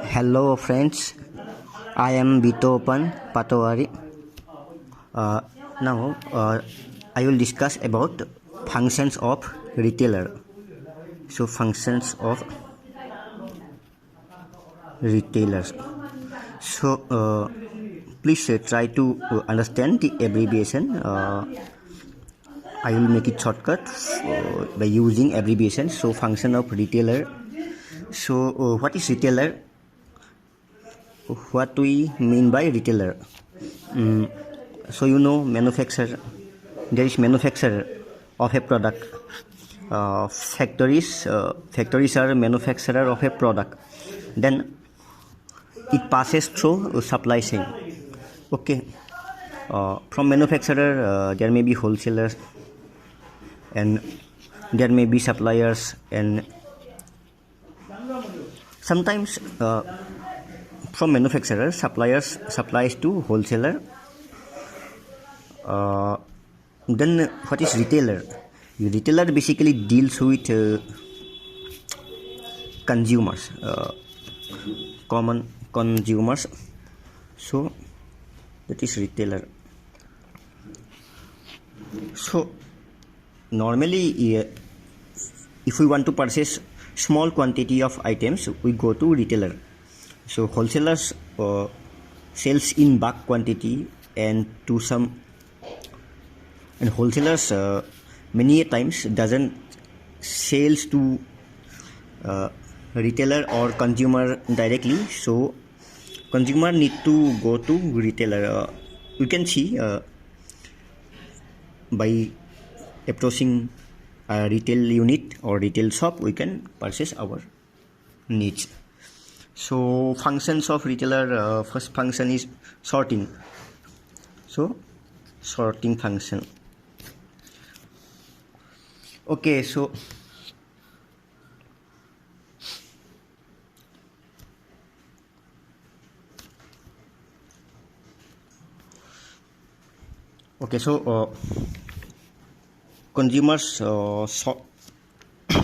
Hello friends, I am Bitopan Patawari. Now I will discuss about functions of retailer. So functions of retailers. So please try to understand the abbreviation. I will make it shortcut by using abbreviation. So function of retailer. So what is retailer? What we mean by retailer? So manufacturer. There is manufacturer of a product. Factories are manufacturer of a product. Then it passes through supply chain. Okay. From manufacturer there may be wholesalers and there may be suppliers, and sometimes from manufacturer supplies to wholesaler. Then what is retailer? Retailer basically deals with consumers, common consumers. So that is retailer. So normally if we want to purchase small quantity of items, we go to retailer. So wholesalers sells in bulk quantity, and wholesalers many times doesn't sales to retailer or consumer directly. So consumer need to go to retailer. You can see by approaching a retail unit or retail shop, we can purchase our needs. So functions of retailer, first function is sorting. So sorting function. Okay, so consumers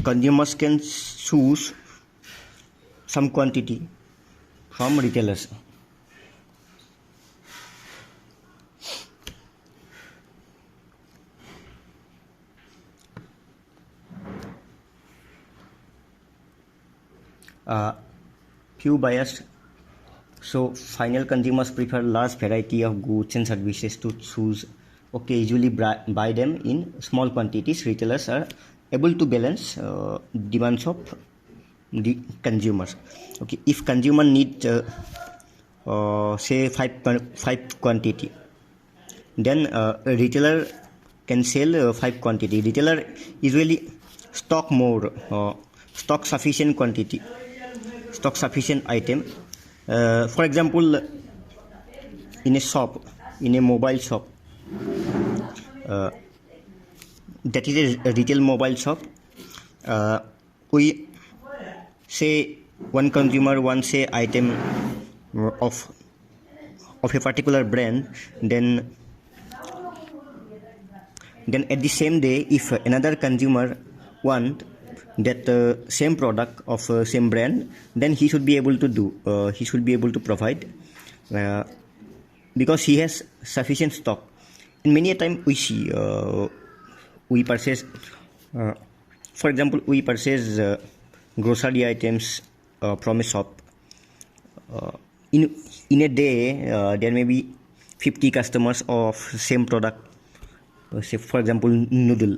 consumers can choose some quantity from retailers. Few buyers, so final consumers prefer large variety of goods and services to choose. Okay, usually buy them in small quantities. Retailers are able to balance demands of the consumers. Okay, if consumer need say five quantity, then a retailer can sell 5 quantity. Retailer usually stock more, stock sufficient quantity, stock sufficient item. For example, in a shop, in a mobile shop, that is a retail mobile shop, we say one consumer wants a item of a particular brand, then at the same day, if another consumer want that same product of same brand, then he should be able to provide, because he has sufficient stock. And many a time we see we purchase, for example, we purchase grocery items from a shop. In a day there may be 50 customers of same product. Say for example, noodle,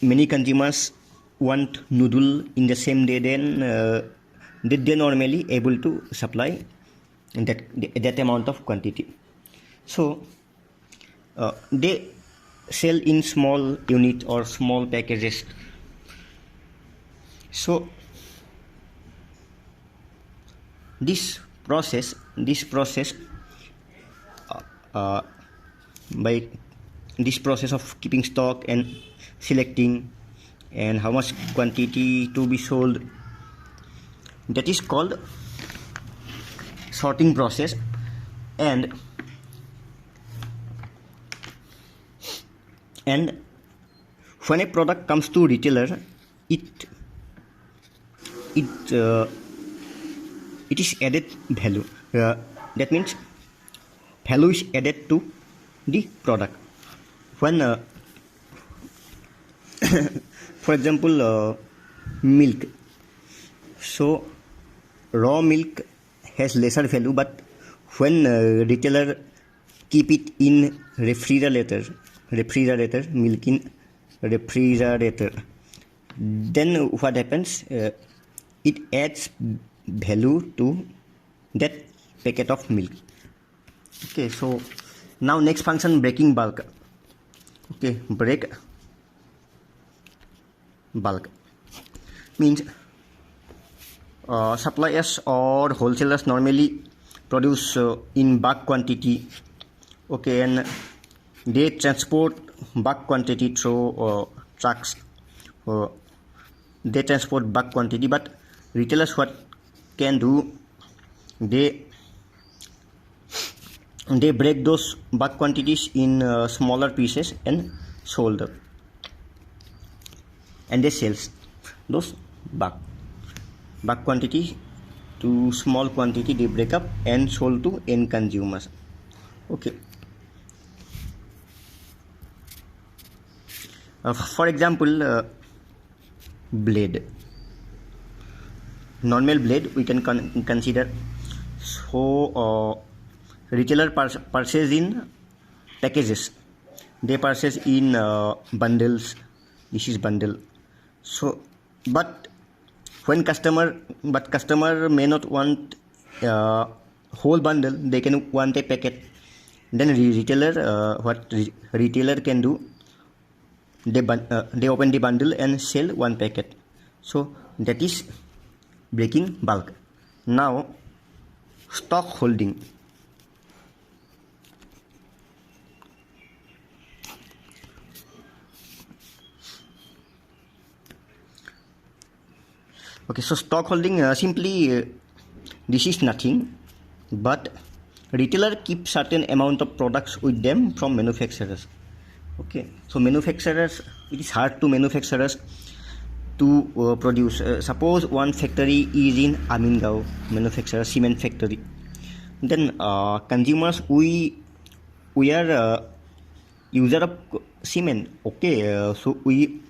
many consumers want noodle in the same day, then they normally able to supply that amount of quantity. So they sell in small unit or small packages. So this process by this process of keeping stock and selecting and how much quantity to be sold, that is called sorting process. And when a product comes to retailer, it it is added value. That means value is added to the product. When for example, milk. So raw milk has lesser value, but when retailer keep it in refrigerator, milk in refrigerator, then what happens? It adds value to that packet of milk. Okay, so now next function, breaking bulk. Okay, break bulk means suppliers or wholesalers normally produce in bulk quantity. Okay, and they transport bulk quantity through trucks. They transport bulk quantity, but retailers what can do? They break those bulk quantities in smaller pieces and sold them, and they sells those bulk quantity to small quantity. They break up and sold to end consumers. Okay. For example, blade, normal blade we can consider. So retailer purchase in packages. They purchase in bundles. This is bundle. So but when customer may not want whole bundle, they can want a packet. Then retailer retailer can do, they open the bundle and sell one packet. So that is breaking bulk. Now stock holding. Okay, so stock holding simply this is nothing but retailer keep certain amount of products with them from manufacturers. Okay, so manufacturers, it is hard to manufacturers to produce. Suppose one factory is in Amingao, manufacturer cement factory. Then consumers, we are user of cement. Okay, so we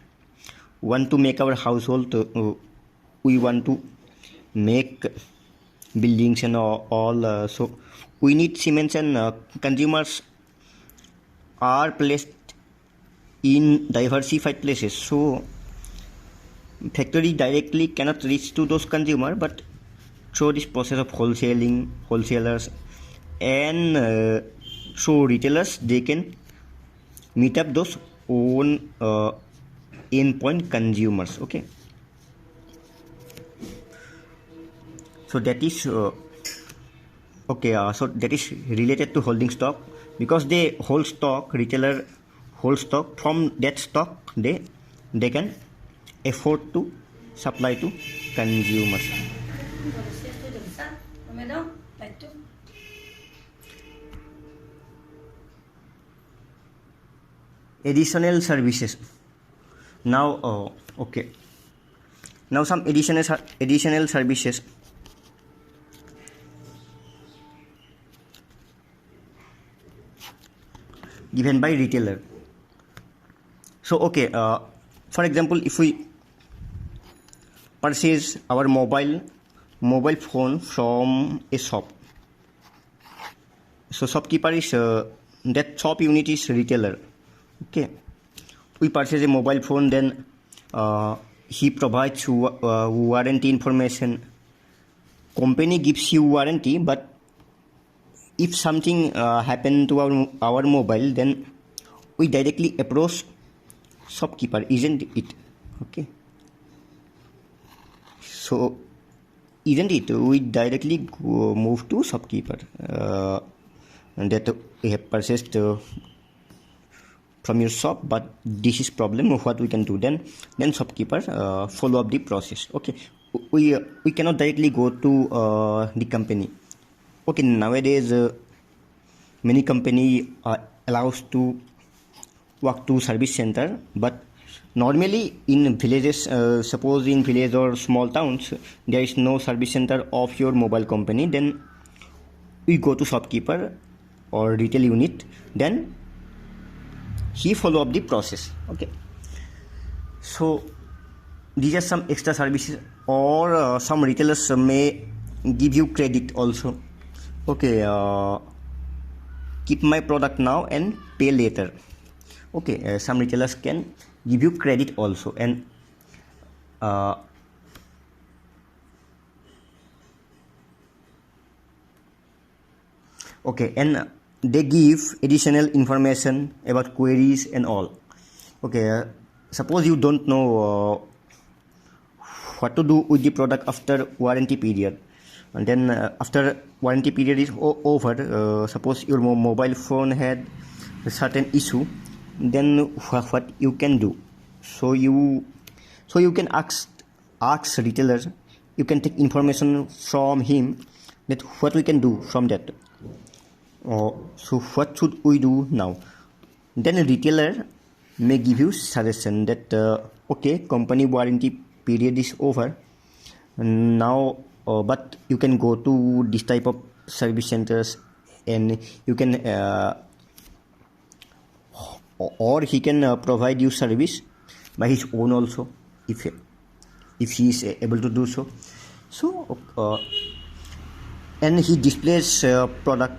want to make our household. We want to make buildings and all. So we need cements, and consumers are placed in diversified places. So factory directly cannot reach to those consumers, but through this process of wholesalers and through retailers, they can meet up those own endpoint consumers. Okay, so that is okay. So that is related to holding stock, because they hold stock, retailer hold stock. From that stock, they can afford to supply to consumers. Additional services. Now okay, now some additional services. Given by retailer. So okay, for example, if we purchase our mobile phone from a shop, so shopkeeper is that shop unit is retailer. Okay, we purchase a mobile phone, then he provides warranty information. Company gives you warranty, but if something happened to our mobile, then we directly approach shopkeeper, isn't it? Okay, so isn't it, we directly move to shopkeeper and that we have purchased from your shop, but this is problem. What we can do, then shopkeeper follow up the process. Okay, we cannot directly go to the company. Okay, nowadays many company allows to walk to service center, but Normally in villages, suppose in village or small towns, there is no service center of your mobile company, then we go to shopkeeper or retail unit, then he follow up the process. Okay, so these are some extra services, or some retailers may give you credit also. Okay, keep my product now and pay later. Okay, some retailers can give you credit also. And okay, and they give additional information about queries and all. Okay, suppose you don't know what to do with the product after warranty period, and then after warranty period is over, suppose your mobile phone had a certain issue, then what you can do? So you can ask retailer, you can take information from him that what we can do from that. So what should we do now? Then a retailer may give you suggestion that okay, company warranty period is over now, but you can go to this type of service centers, and you can or he can provide you service by his own also, if he is able to do so. So and he displays product,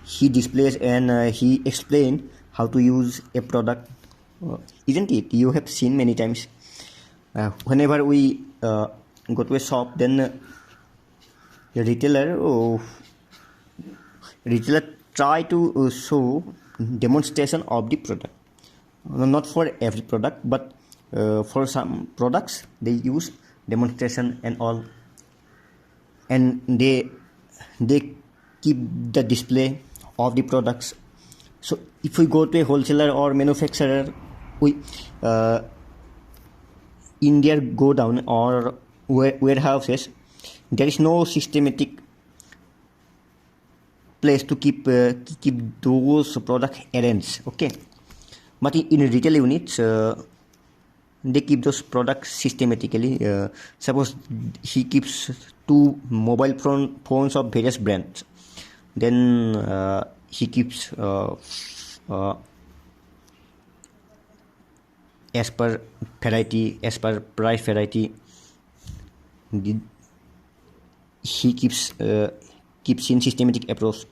he displays and he explain how to use a product, isn't it? You have seen many times whenever we go to a shop, then the retailer try to show demonstration of the product. Not for every product, but for some products they use demonstration and all, and they keep the display of the products. So if we go to a wholesaler or manufacturer, we in their go down or warehouses, there is no systematic place to keep those product arranged. Okay, but in retail units, they keep those products systematically. Suppose he keeps two mobile phones of various brands, then he keeps as per variety, as per price variety. He keeps in systematic approach.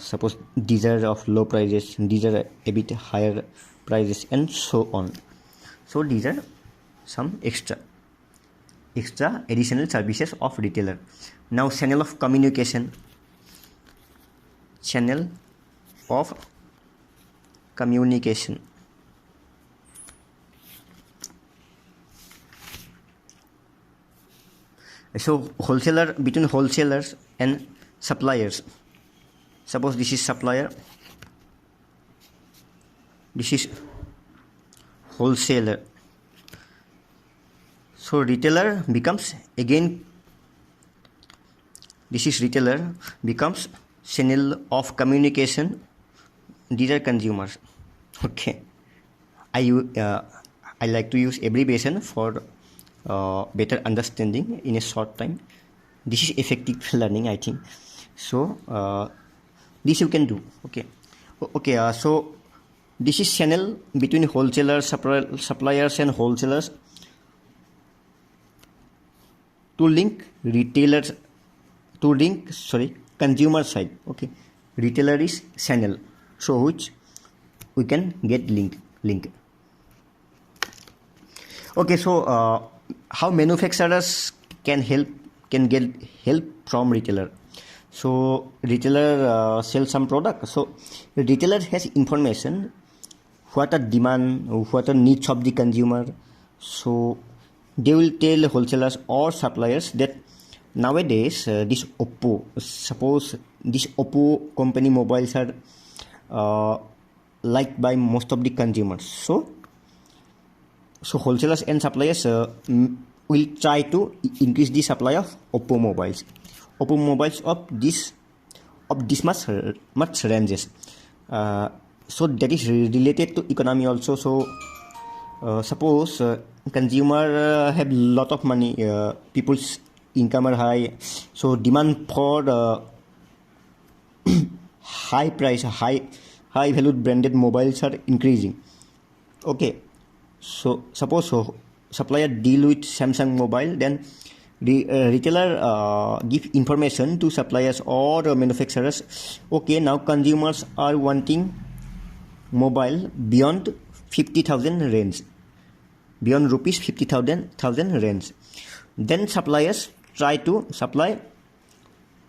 Suppose these are of low prices, these are a bit higher prices, and so on. So these are some extra additional services of retailer. Now channel of communication. Channel of communication. So between wholesalers and suppliers. Suppose this is supplier, this is wholesaler. So retailer becomes, again, this is retailer becomes channel of communication. These are consumers. Okay, I like to use abbreviation for better understanding in a short time. This is effective learning, I think. So this you can do. Okay, so this is channel between wholesalers, suppliers and wholesalers to link consumer side. Okay, retailer is channel, so which we can get link. Okay, so how manufacturers can get help from retailer. So retailer sells some product, so retailer has information what are demand, what are needs of the consumer. So they will tell wholesalers or suppliers that nowadays this Oppo, suppose this Oppo company mobiles are liked by most of the consumers. So wholesalers and suppliers will try to increase the supply of Oppo mobiles of this much ranges. So that is related to economy also. So Suppose consumer have lot of money, people's income are high, so demand for high price, high valued branded mobiles are increasing. Okay, so suppose supplier deal with Samsung mobile, then the retailer give information to suppliers or manufacturers. Okay, now consumers are wanting mobile beyond 50,000 range, beyond rupees 50,000 range. Then suppliers try to supply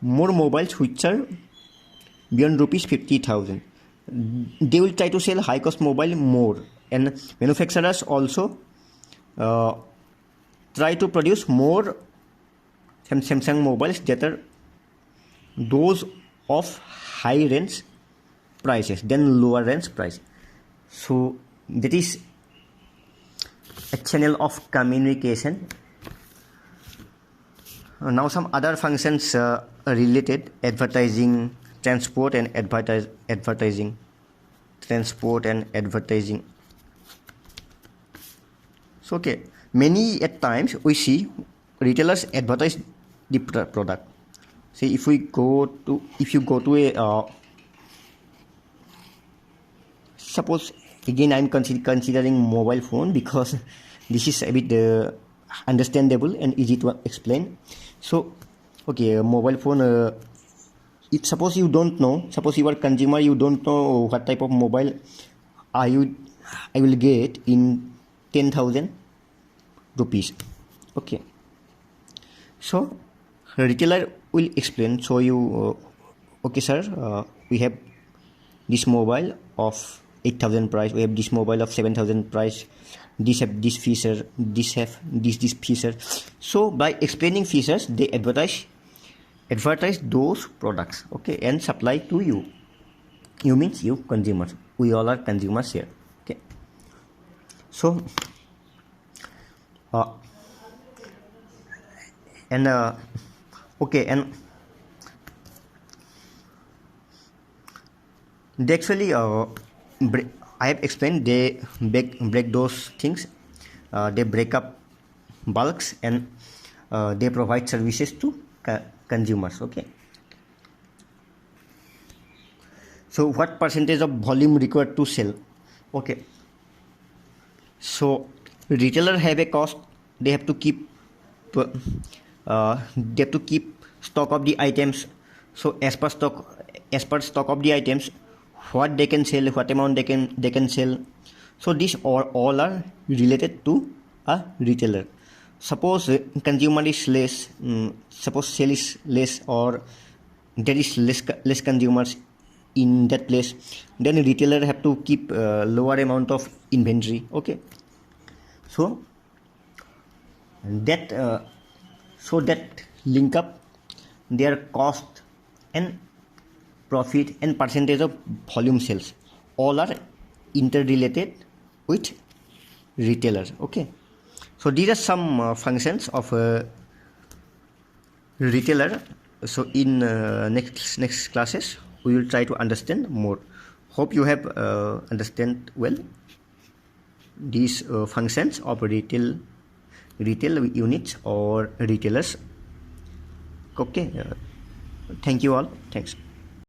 more mobiles which are beyond rupees 50,000. They will try to sell high cost mobile more, and manufacturers also try to produce more Samsung mobiles that are those of high range prices than lower range price. So that is a channel of communication. Now some other functions related: advertising, transport and advertising, transport and advertising. So okay, many at times we see retailers advertise the product. Say if you go to a suppose again I'm considering mobile phone because this is a bit understandable and easy to explain. So okay, mobile phone, if suppose you don't know, suppose you are consumer, you don't know what type of mobile I will get in 10,000 rupees. Okay, so retailer will explain. So you okay sir, we have this mobile of 8,000 price, we have this mobile of 7,000 price, this have this feature, this have this feature. So by explaining features, they advertise those products, okay, and supply to you. You means you consumers. We all are consumers here. Okay, so okay, and they actually I have explained, they break those things. They break up bulks and they provide services to consumers. Okay, so what percentage of volume required to sell? Okay, so retailer have a cost. They have to keep stock of the items. So as per stock of the items, what they can sell, what amount they can sell. So these all are related to a retailer. Suppose consumer is less, suppose sale is less, or there is less consumers in that place, then retailer have to keep lower amount of inventory. Okay, so that link up their cost and profit and percentage of volume sales, all are interrelated with retailer. Okay, so these are some functions of a retailer. So in next classes we will try to understand more. Hope you have understand well these functions of retail units or retailers. Okay, thank you all. Thanks.